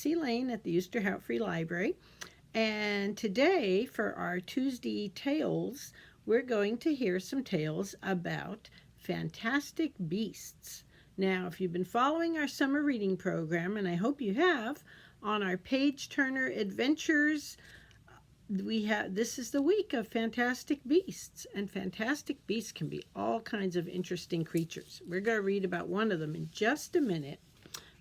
Tracy Lane at the Euster Free Library. And today, for our Tuesday Tales, we're going to hear some tales about fantastic beasts. Now, if you've been following our summer reading program, and I hope you have, on our Page Turner Adventures, this is the week of fantastic beasts, and fantastic beasts can be all kinds of interesting creatures. We're going to read about one of them in just a minute.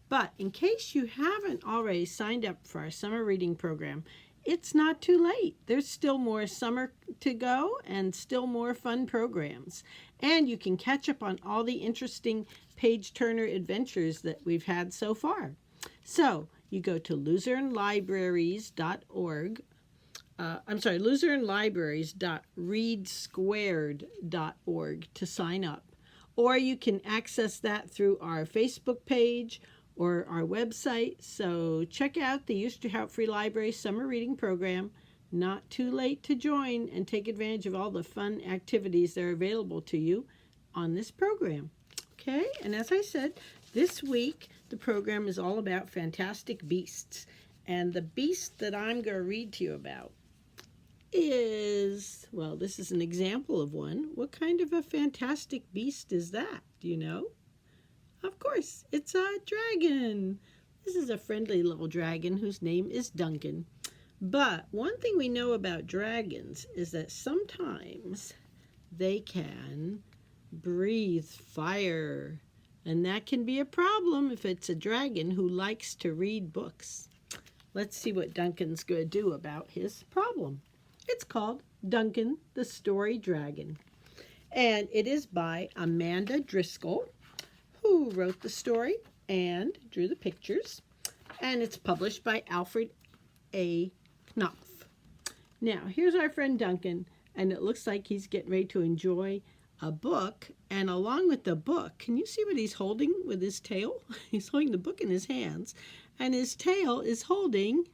But in case you haven't already signed up for our summer reading program, it's not too late. There's still more summer to go and still more fun programs. And you can catch up on all the interesting Page Turner adventures that we've had so far. So you go to luzernlibraries.org. luzernlibraries.readsquared.org to sign up. Or you can access that through our Facebook page or our website. So check out the Euster Free Library Summer Reading Program. Not too late to join and take advantage of all the fun activities that are available to you on this program. Okay, and as I said, this week the program is all about fantastic beasts. And the beast that I'm going to read to you about is, well, this is an example of one. What kind of a fantastic beast is that? Do you know? Of course, it's a dragon. This is a friendly little dragon whose name is Duncan. But one thing we know about dragons is that sometimes they can breathe fire. And that can be a problem if it's a dragon who likes to read books. Let's see what Duncan's going to do about his problem. It's called Duncan the Story Dragon. And it is by Amanda Driscoll, who wrote the story and drew the pictures. And it's published by Alfred A. Knopf. Now, here's our friend Duncan, and it looks like he's getting ready to enjoy a book. And along with the book, can you see what he's holding with his tail? He's holding the book in his hands, and his tail is holding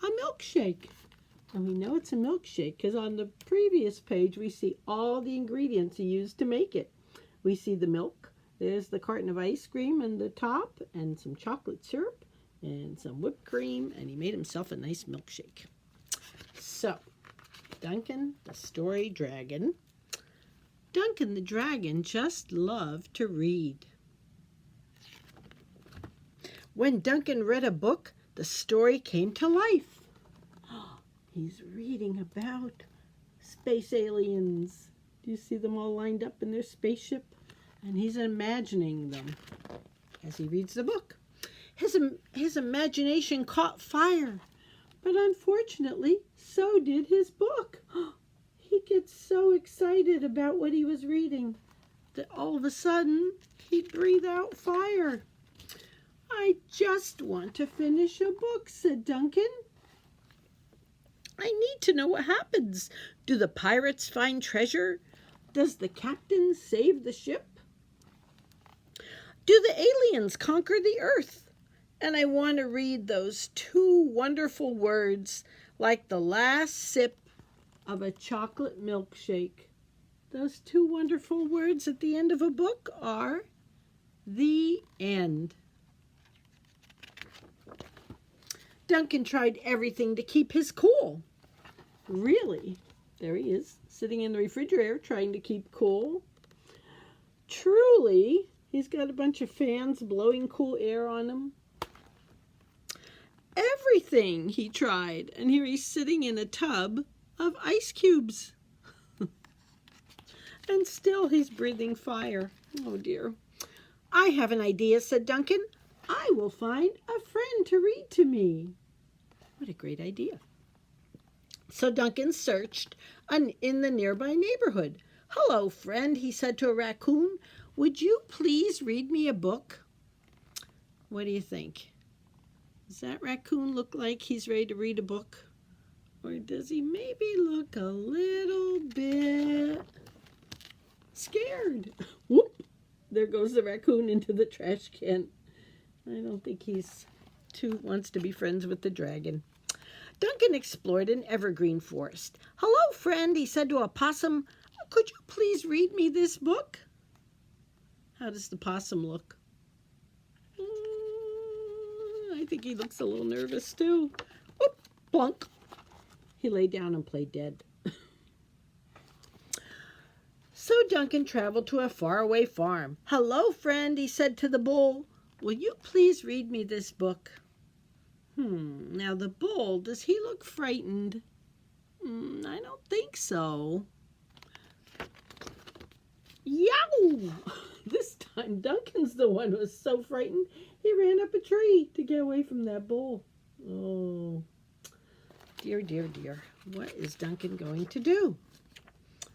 a milkshake. And we know it's a milkshake because on the previous page we see all the ingredients he used to make it. We see the milk, there's the carton of ice cream on the top, and some chocolate syrup, and some whipped cream, and he made himself a nice milkshake. So, Duncan the Story Dragon. Duncan the Dragon just loved to read. When Duncan read a book, the story came to life. He's reading about space aliens. Do you see them all lined up in their spaceship? And he's imagining them as he reads the book. His imagination caught fire, but unfortunately, so did his book. He gets so excited about what he was reading that all of a sudden, he'd breathe out fire. I just want to finish a book, said Duncan. I need to know what happens. Do the pirates find treasure? Does the captain save the ship? Do the aliens conquer the earth? And I want to read those two wonderful words like the last sip of a chocolate milkshake. Those two wonderful words at the end of a book are the end. Duncan tried everything to keep his cool. Really? There he is, sitting in the refrigerator trying to keep cool. Truly, he's got a bunch of fans blowing cool air on him. Everything he tried, and here he's sitting in a tub of ice cubes. And still he's breathing fire. Oh dear. I have an idea, said Duncan. I will find a friend to read to me. What a great idea. So Duncan searched in the nearby neighborhood. Hello, friend, he said to a raccoon. Would you please read me a book? What do you think? Does that raccoon look like he's ready to read a book? Or does he maybe look a little bit scared? Whoop! There goes the raccoon into the trash can. I don't think he's wants to be friends with the dragon. Duncan explored an evergreen forest. Hello, friend, he said to a possum. Could you please read me this book? How does the possum look? I I think he looks a little nervous too. Oop, plunk. He lay down and played dead. So Duncan traveled to a faraway farm. "Hello, friend," he said to the bull. "Will you please read me this book?" Now the bull, does he look frightened? I don't think so. Yow! This time Duncan's the one who was so frightened he ran up a tree to get away from that bull. Oh, dear, dear, dear. What is Duncan going to do?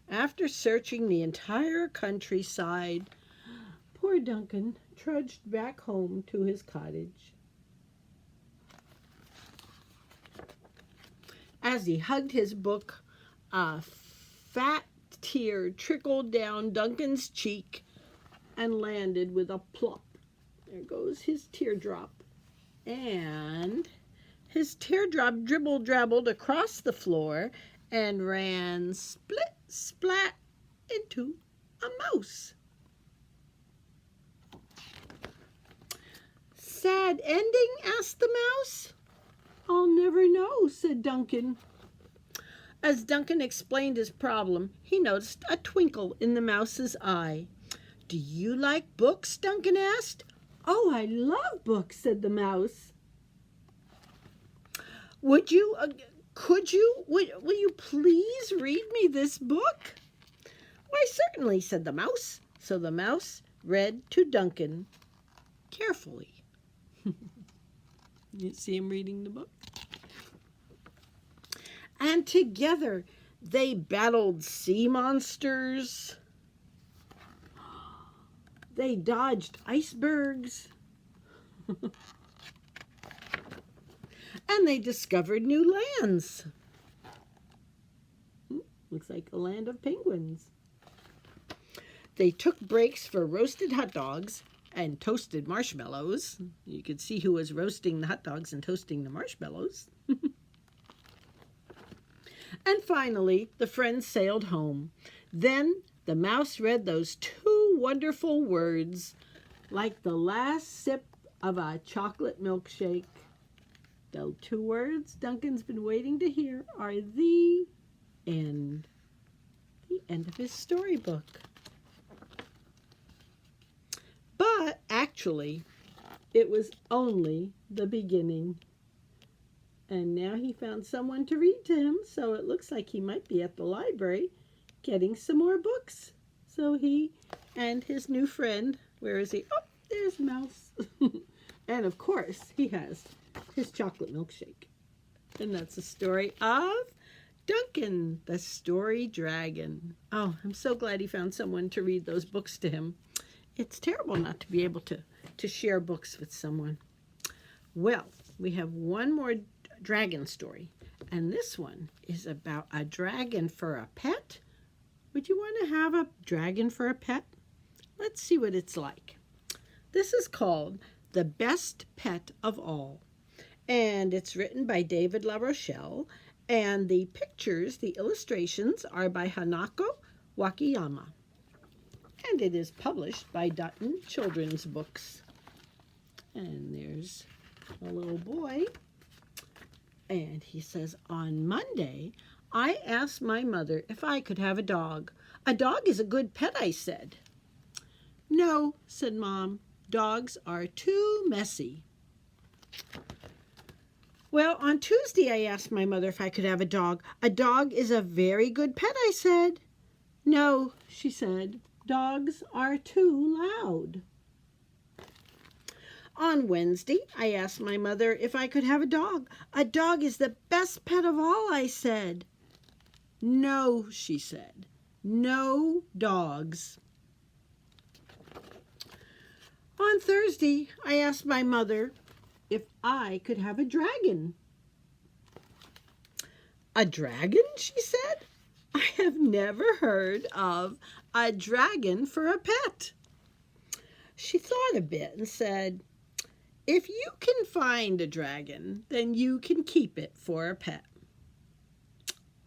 After searching the entire countryside, poor Duncan trudged back home to his cottage. As he hugged his book, a fat tear trickled down Duncan's cheek and landed with a plop. There goes his teardrop. And his teardrop dribble-drabbled across the floor and ran split-splat into a mouse. "Sad ending?" asked the mouse. "I'll never know," said Duncan. As Duncan explained his problem, he noticed a twinkle in the mouse's eye. "Do you like books?" Duncan asked. "Oh, I love books," said the mouse. Will you please read me this book?" "Why, certainly," said the mouse. So the mouse read to Duncan carefully. You see him reading the book? And together they battled sea monsters. They dodged icebergs. And they discovered new lands. Looks like a land of penguins. They took breaks for roasted hot dogs and toasted marshmallows. You could see who was roasting the hot dogs and toasting the marshmallows. And finally, the friends sailed home. Then the mouse read those two wonderful words, like the last sip of a chocolate milkshake. The two words Duncan's been waiting to hear are the end. The end of his storybook. But actually, it was only the beginning. And now he found someone to read to him, so it looks like he might be at the library getting some more books. So he and his new friend, where is he? Oh, there's Mouse. And of course, he has his chocolate milkshake. And that's the story of Duncan, the Story Dragon. Oh, I'm so glad he found someone to read those books to him. It's terrible not to be able to share books with someone. Well, we have one more dragon story, and this one is about a dragon for a pet. Would you want to have a dragon for a pet? Let's see what it's like. This is called The Best Pet of All, and it's written by David LaRochelle, and the pictures, the illustrations, are by Hanako Wakayama, and it is published by Dutton Children's Books. And there's a little boy, and he says, "On Monday, I asked my mother if I could have a dog. A dog is a good pet," I said. "No," said Mom, "dogs are too messy." "Well, on Tuesday, I asked my mother if I could have a dog. A dog is a very good pet," I said. "No," she said, "dogs are too loud." On Wednesday, I asked my mother if I could have a dog. "A dog is the best pet of all," I said. "No," she said, "no dogs." On Thursday, I asked my mother if I could have a dragon. "A dragon?" she said. "I have never heard of a dragon for a pet." She thought a bit and said, "If you can find a dragon, then you can keep it for a pet."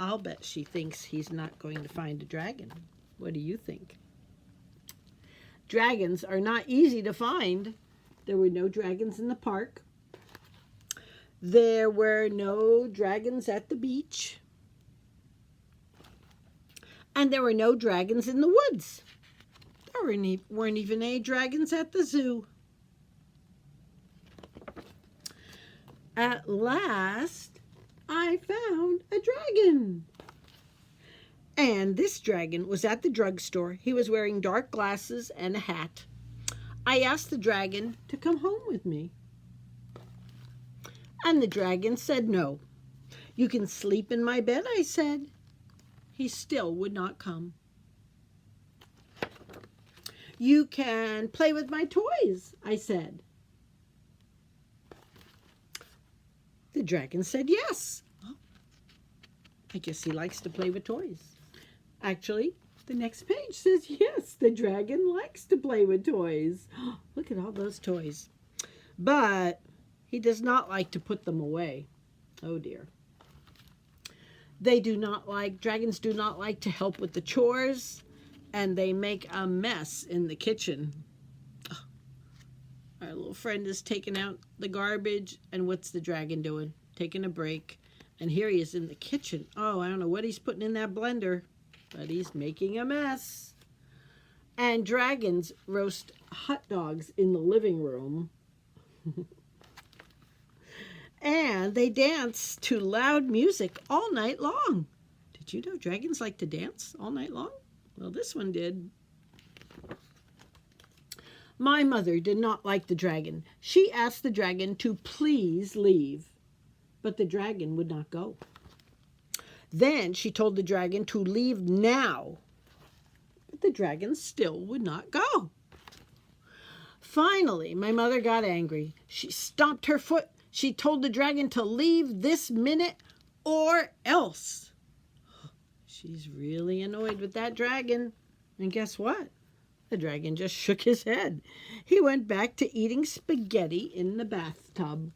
I'll bet she thinks he's not going to find a dragon. What do you think? Dragons are not easy to find. There were no dragons in the park. There were no dragons at the beach, and there were no dragons in the woods. There weren't even any dragons at the zoo. At last, I found a dragon. And this dragon was at the drugstore. He was wearing dark glasses and a hat. I asked the dragon to come home with me. And the dragon said no. You can sleep in my bed, I said. He still would not come. You can play with my toys, I said. The dragon said yes. I guess he likes to play with toys. Actually, the next page says yes, the dragon likes to play with toys. Look at all those toys. But he does not like to put them away. Oh dear. Dragons do not like to help with the chores, and they make a mess in the kitchen. Our little friend is taking out the garbage, and what's the dragon doing? Taking a break. And here he is in the kitchen. Oh, I don't know what he's putting in that blender, but he's making a mess. And dragons roast hot dogs in the living room. And they dance to loud music all night long. Did you know dragons like to dance all night long? Well, this one did. My mother did not like the dragon. She asked the dragon to please leave, but the dragon would not go. Then she told the dragon to leave now, but the dragon still would not go. Finally, my mother got angry. She stomped her foot. She told the dragon to leave this minute or else. She's really annoyed with that dragon. And guess what? The dragon just shook his head. He went back to eating spaghetti in the bathtub.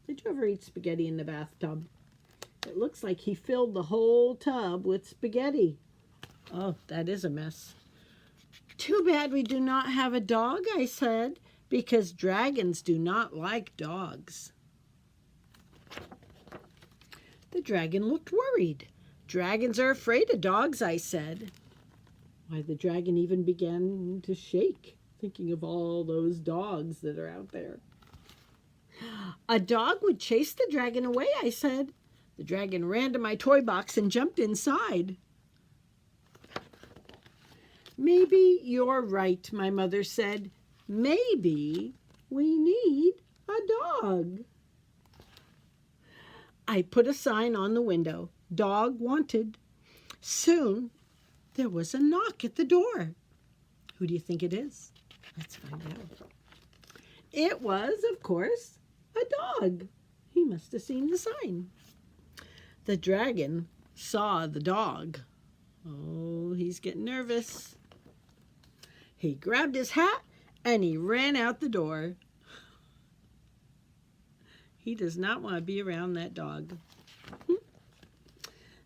Did you ever eat spaghetti in the bathtub? It looks like he filled the whole tub with spaghetti. Oh, that is a mess. Too bad we do not have a dog, I said, because dragons do not like dogs. The dragon looked worried. Dragons are afraid of dogs, I said. Why, the dragon even began to shake, thinking of all those dogs that are out there. A dog would chase the dragon away, I said. The dragon ran to my toy box and jumped inside. Maybe you're right, my mother said. Maybe we need a dog. I put a sign on the window, dog wanted. Soon there was a knock at the door. Who do you think it is? Let's find out. It was, of course, a dog. He must have seen the sign. The dragon saw the dog. Oh, he's getting nervous. He grabbed his hat and he ran out the door. He does not want to be around that dog.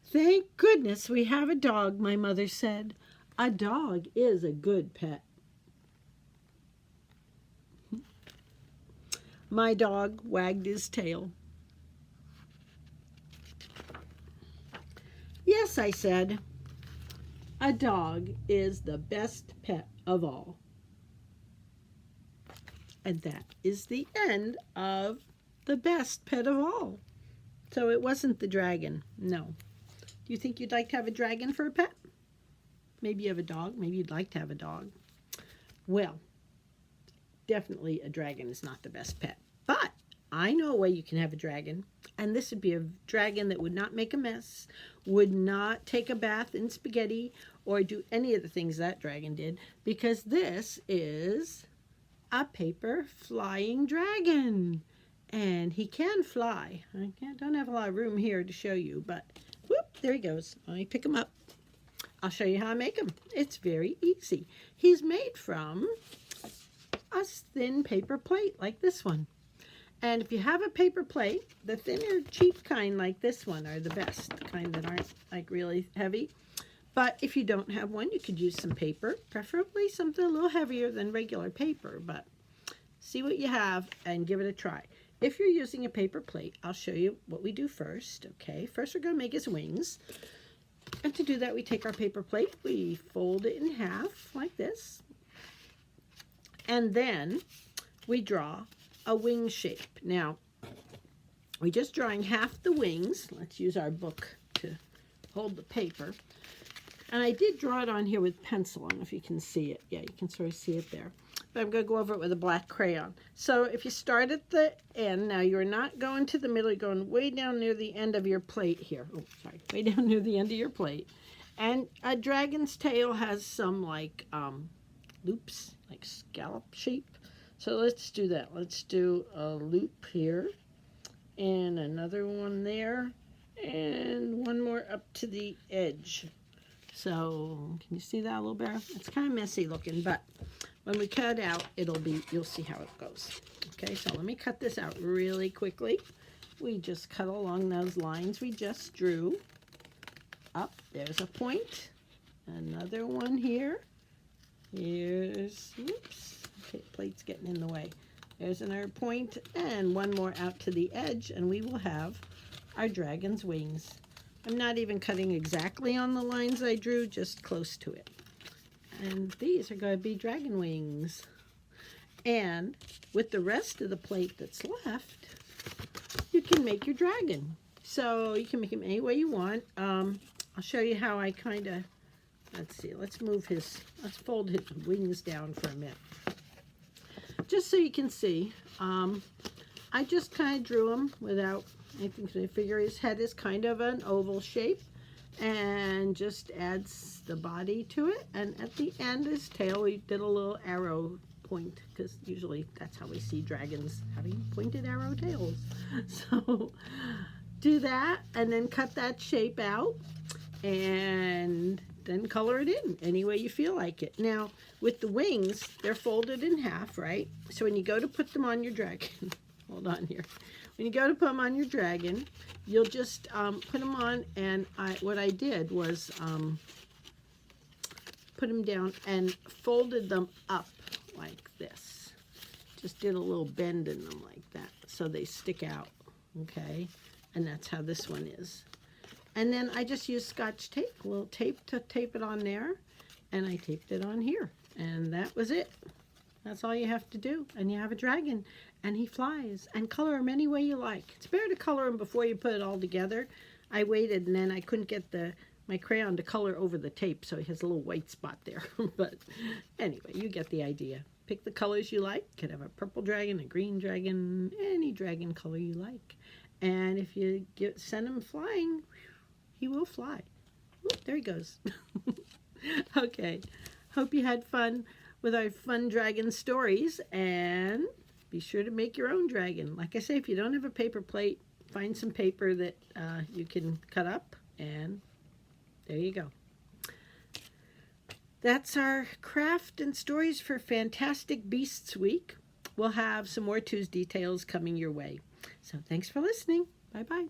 Thank goodness we have a dog, my mother said. A dog is a good pet. My dog wagged his tail. Yes, I said, a dog is the best pet of all. And that is the end of the best pet of all. So it wasn't the dragon, no. Do you think you'd like to have a dragon for a pet? Maybe you have a dog. Maybe you'd like to have a dog. Well, definitely a dragon is not the best pet. But I know a way you can have a dragon. And this would be a dragon that would not make a mess, would not take a bath in spaghetti, or do any of the things that dragon did. Because this is a paper flying dragon. And he can fly. I don't have a lot of room here to show you, but whoop, there he goes. Let me pick him up. I'll show you how I make him. It's very easy. He's made from a thin paper plate like this one. And if you have a paper plate, the thinner, cheap kind like this one are the best, kind that aren't like really heavy. But if you don't have one, you could use some paper, preferably something a little heavier than regular paper, but see what you have and give it a try. If you're using a paper plate, I'll show you what we do first, okay? First, we're going to make his wings. And to do that, we take our paper plate, we fold it in half like this, and then we draw a wing shape. Now, we're just drawing half the wings. Let's use our book to hold the paper. And I did draw it on here with pencil. I don't know if you can see it. Yeah, you can sort of see it there. But I'm going to go over it with a black crayon. So if you start at the end, now you're not going to the middle, you're going way down near the end of your plate here. Oh, sorry, way down near the end of your plate. And a dragon's tail has some like loops, like scallop shape. So let's do that. Let's do a loop here and another one there and one more up to the edge. So can you see that a little better? It's kind of messy looking, but when we cut it out, you'll see how it goes. Okay, so let me cut this out really quickly. We just cut along those lines we just drew. Up, there's a point. Another one here. Here's, oops, okay, plate's getting in the way. There's another point, and one more out to the edge, and we will have our dragon's wings. I'm not even cutting exactly on the lines I drew, just close to it. And these are going to be dragon wings. And with the rest of the plate that's left, you can make your dragon. So you can make him any way you want. I'll show you how I kind of, let's see, let's fold his wings down for a minute. Just so you can see, I just kind of drew him without anything. I figure his head is kind of an oval shape and just adds the body to it. And at the end, his tail, we did a little arrow point because usually that's how we see dragons, having pointed arrow tails. So do that and then cut that shape out and then color it in any way you feel like it. Now, with the wings, they're folded in half, right? So when you go to put them on your dragon, hold on here. When you go to put them on your dragon, you'll just put them on, and what I did was put them down and folded them up like this. Just did a little bend in them like that so they stick out, okay? And that's how this one is. And then I just used Scotch tape, a little tape to tape it on there, and I taped it on here. And that was it. That's all you have to do. And you have a dragon, and he flies. And color him any way you like. It's better to color him before you put it all together. I waited, and then I couldn't get my crayon to color over the tape, so he has a little white spot there. But anyway, you get the idea. Pick the colors you like. You could have a purple dragon, a green dragon, any dragon color you like. And if you send him flying, he will fly. Oop, there he goes. Okay. Hope you had fun with our fun dragon stories, and be sure to make your own dragon. Like I say, if you don't have a paper plate, find some paper that you can cut up, and there you go. That's our craft and stories for Fantastic Beasts Week. We'll have some more Tuesday tales coming your way. So thanks for listening. Bye-bye.